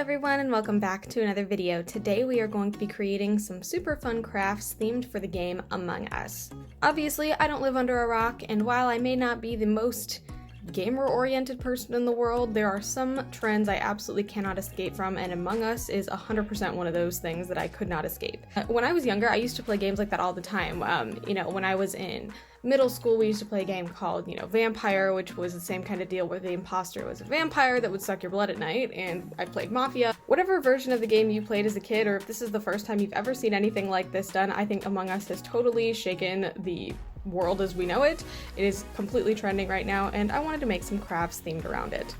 everyone, and welcome back to another video. Today we are going to be creating some super fun crafts themed for the game Among Us. Obviously, I don't live under a rock, and while I may not be the most gamer-oriented person in the world, there are some trends I absolutely cannot escape from, and Among Us is 100% one of those things that I could not escape. When I was younger, I used to play games like that all the time. When I was in middle school, we used to play a game called, Vampire, which was the same kind of deal where the imposter was a vampire that would suck your blood at night, and I played Mafia. Whatever version of the game you played as a kid, or if this is the first time you've ever seen anything like this done, I think Among Us has totally shaken the world as we know it. It is completely trending right now, and I wanted to make some crafts themed around it.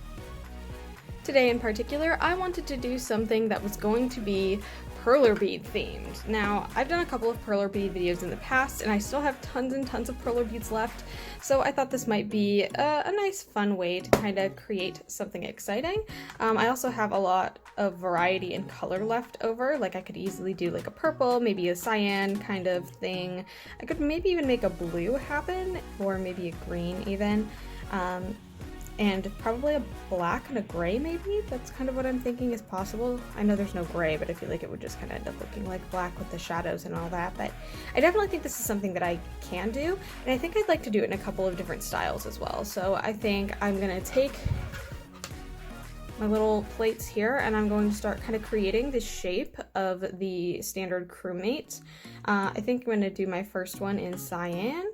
Today in particular, I wanted to do something that was going to be Perler bead themed. Now, I've done a couple of Perler bead videos in the past, and I still have tons and tons of Perler beads left, so I thought this might be a nice fun way to kind of create something exciting. I also have a lot of variety in color left over, like I could easily do like a purple, maybe a cyan kind of thing. I could maybe even make a blue happen, or maybe a green even. And probably a black and a gray maybe? That's kind of what I'm thinking is possible. I know there's no gray, but I feel like it would just kind of end up looking like black with the shadows and all that, but I definitely think this is something that I can do, and I think I'd like to do it in a couple of different styles as well. So I think I'm gonna take my little plates here, and I'm going to start kind of creating the shape of the standard crewmate. I think I'm gonna do my first one in cyan,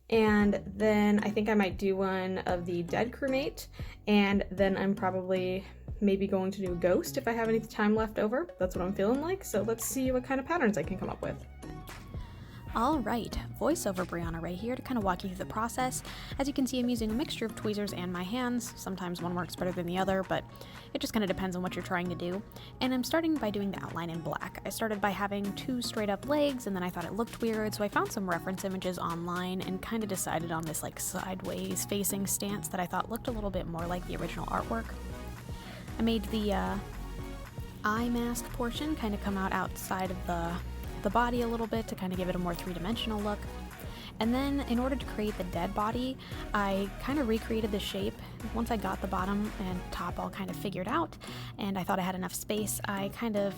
and then I think I might do one of the dead crewmate, and then I'm probably maybe going to do a ghost if I have any time left over. That's what I'm feeling like, so let's see what kind of patterns I can come up with. Alright, voiceover Brianna right here to kind of walk you through the process. As you can see, I'm using a mixture of tweezers and my hands. Sometimes one works better than the other, but it just kind of depends on what you're trying to do. And I'm starting by doing the outline in black. I started by having two straight up legs, and then I thought it looked weird, so I found some reference images online and kind of decided on this like sideways facing stance that I thought looked a little bit more like the original artwork. I made the eye mask portion kind of come out outside of the body a little bit to kind of give it a more three-dimensional look. And then in order to create the dead body, I kind of recreated the shape. Once I got the bottom and top all kind of figured out, and I thought I had enough space, I kind of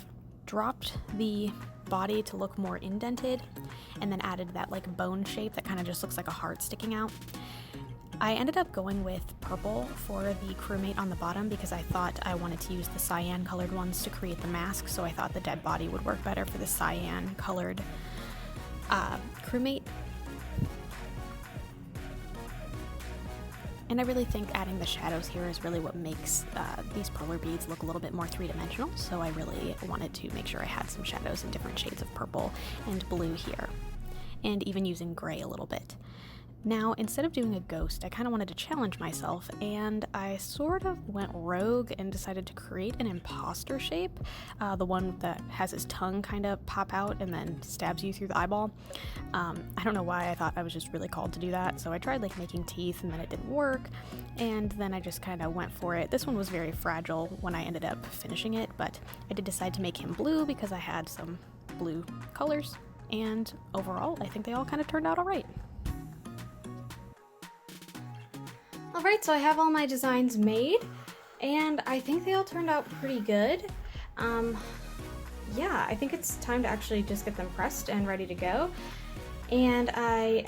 dropped the body to look more indented, and then added that like bone shape that kind of just looks like a heart sticking out. I ended up going with purple for the crewmate on the bottom because I thought I wanted to use the cyan colored ones to create the mask, so I thought the dead body would work better for the cyan colored crewmate. And I really think adding the shadows here is really what makes these Perler beads look a little bit more three-dimensional, so I really wanted to make sure I had some shadows in different shades of purple and blue here, and even using gray a little bit. Now, instead of doing a ghost, I kind of wanted to challenge myself, and I sort of went rogue and decided to create an imposter shape, the one that has his tongue kind of pop out and then stabs you through the eyeball. I don't know why I thought I was just really called to do that, so I tried like making teeth and then it didn't work, and then I just kind of went for it. This one was very fragile when I ended up finishing it, but I did decide to make him blue because I had some blue colors, and overall I think they all kind of turned out alright. Alright, so I have all my designs made, and I think they all turned out pretty good. Yeah, I think it's time to actually just get them pressed and ready to go. And I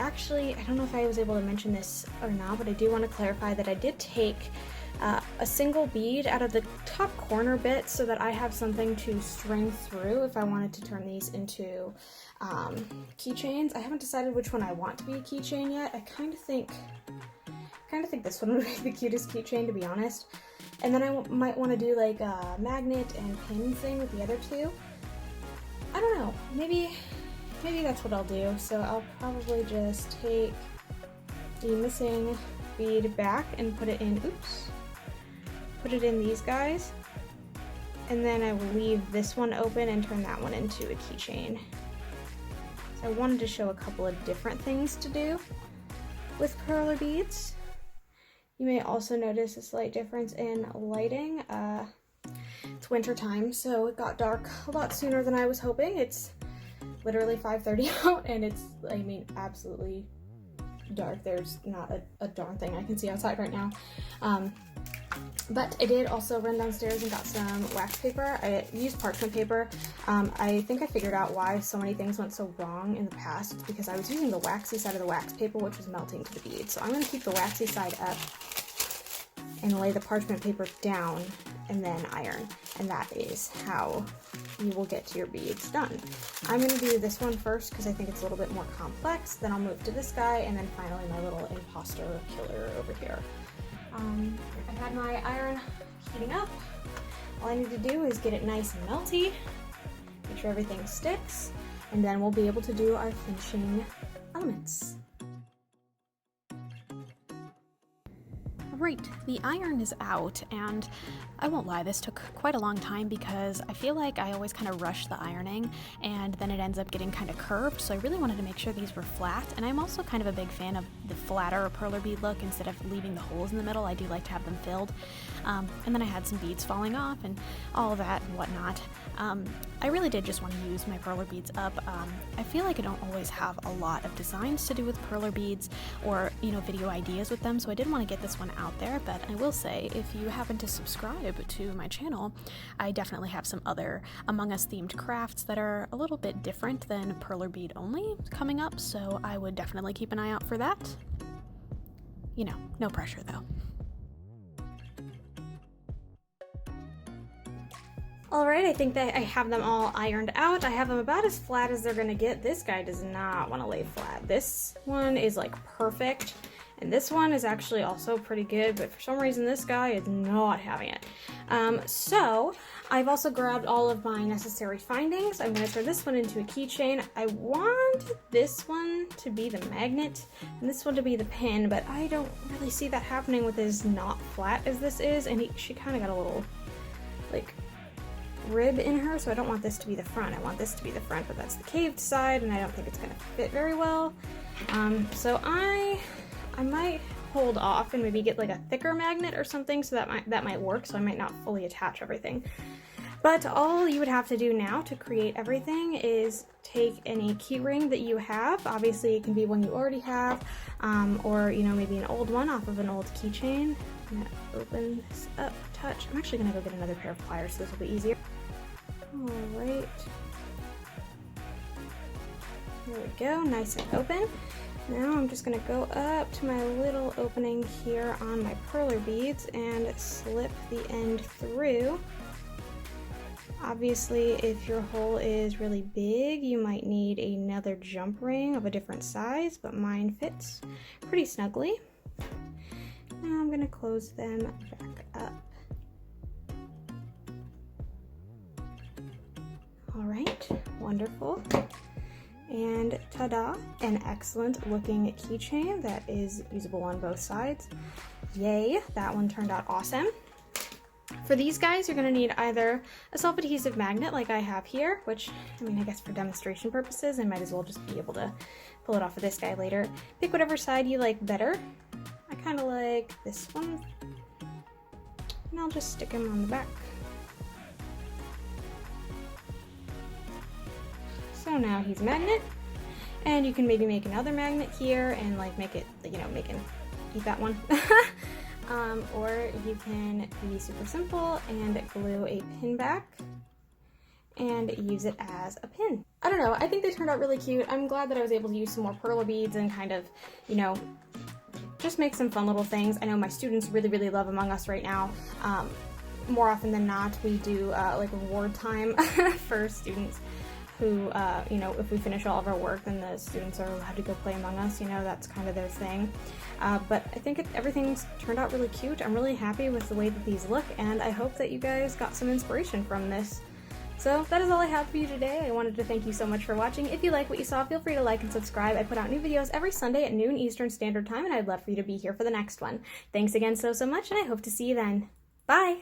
don't know if I was able to mention this or not, but I do want to clarify that I did take a single bead out of the top corner bit so that I have something to string through if I wanted to turn these into keychains. I haven't decided which one I want to be a keychain yet. I kind of think this one would be the cutest keychain, to be honest. And then I might want to do like a magnet and pin thing with the other two. I don't know, maybe that's what I'll do. So I'll probably just take the missing bead back and put it in these guys. And then I will leave this one open and turn that one into a keychain. So I wanted to show a couple of different things to do with Perler beads. You may also notice a slight difference in lighting. It's winter time, so it got dark a lot sooner than I was hoping. It's literally 5:30 out, and it's, absolutely dark. There's not a darn thing I can see outside right now. But I did also run downstairs and got some wax paper. I used parchment paper. I think I figured out why so many things went so wrong in the past. It's because I was using the waxy side of the wax paper, which was melting to the beads. So I'm going to keep the waxy side up and lay the parchment paper down and then iron. And that is how you will get your beads done. I'm going to do this one first because I think it's a little bit more complex. Then I'll move to this guy, and then finally my little imposter killer over here. I've had my iron heating up. All I need to do is get it nice and melty, make sure everything sticks, and then we'll be able to do our finishing elements. Right, the iron is out, and I won't lie, this took quite a long time because I feel like I always kind of rush the ironing and then it ends up getting kind of curved, so I really wanted to make sure these were flat. And I'm also kind of a big fan of the flatter perler bead look. Instead of leaving the holes in the middle, I do like to have them filled. And then I had some beads falling off and all that and whatnot. I really did just want to use my perler beads up. I feel like I don't always have a lot of designs to do with perler beads or, video ideas with them, so I did want to get this one out there. But I will say, if you happen to subscribe to my channel, I definitely have some other Among Us themed crafts that are a little bit different than perler bead only coming up, so I would definitely keep an eye out for that. No pressure though. Alright, I think that I have them all ironed out. I have them about as flat as they're gonna get. This guy does not want to lay flat. This one is like perfect, and this one is actually also pretty good, but for some reason this guy is not having it. So I've also grabbed all of my necessary findings. I'm going to turn this one into a keychain. I want this one to be the magnet and this one to be the pin, but I don't really see that happening with as not flat as this is, and she kind of got a little like rib in her, so I don't want this to be the front. I want this to be the front, but that's the caved side, and I don't think it's going to fit very well. So I might hold off and maybe get like a thicker magnet or something, so that might work, so I might not fully attach everything. But all you would have to do now to create everything is take any key ring that you have. Obviously it can be one you already have, or maybe an old one off of an old keychain. I'm gonna open this up, touch. I'm actually gonna go get another pair of pliers so this will be easier. Alright. There we go, nice and open. Now I'm just going to go up to my little opening here on my perler beads and slip the end through. Obviously, if your hole is really big, you might need another jump ring of a different size, but mine fits pretty snugly. Now I'm going to close them back up. Alright, wonderful. And ta-da, an excellent looking keychain that is usable on both sides. Yay, that one turned out awesome. For these guys, you're going to need either a self-adhesive magnet like I have here, which, I guess for demonstration purposes, I might as well just be able to pull it off of this guy later. Pick whatever side you like better. I kind of like this one, and I'll just stick him on the back. So now he's a magnet, and you can maybe make another magnet here and like make it, make him eat that one. Or you can be super simple and glue a pin back and use it as a pin. I don't know, I think they turned out really cute. I'm glad that I was able to use some more perler beads and kind of, just make some fun little things. I know my students really, really love Among Us right now. More often than not, we do like reward time for students who, if we finish all of our work, then the students are allowed to go play Among Us, that's kind of their thing. But I think everything's turned out really cute. I'm really happy with the way that these look, and I hope that you guys got some inspiration from this. So that is all I have for you today. I wanted to thank you so much for watching. If you like what you saw, feel free to like and subscribe. I put out new videos every Sunday at noon Eastern Standard Time, and I'd love for you to be here for the next one. Thanks again so much, and I hope to see you then. Bye!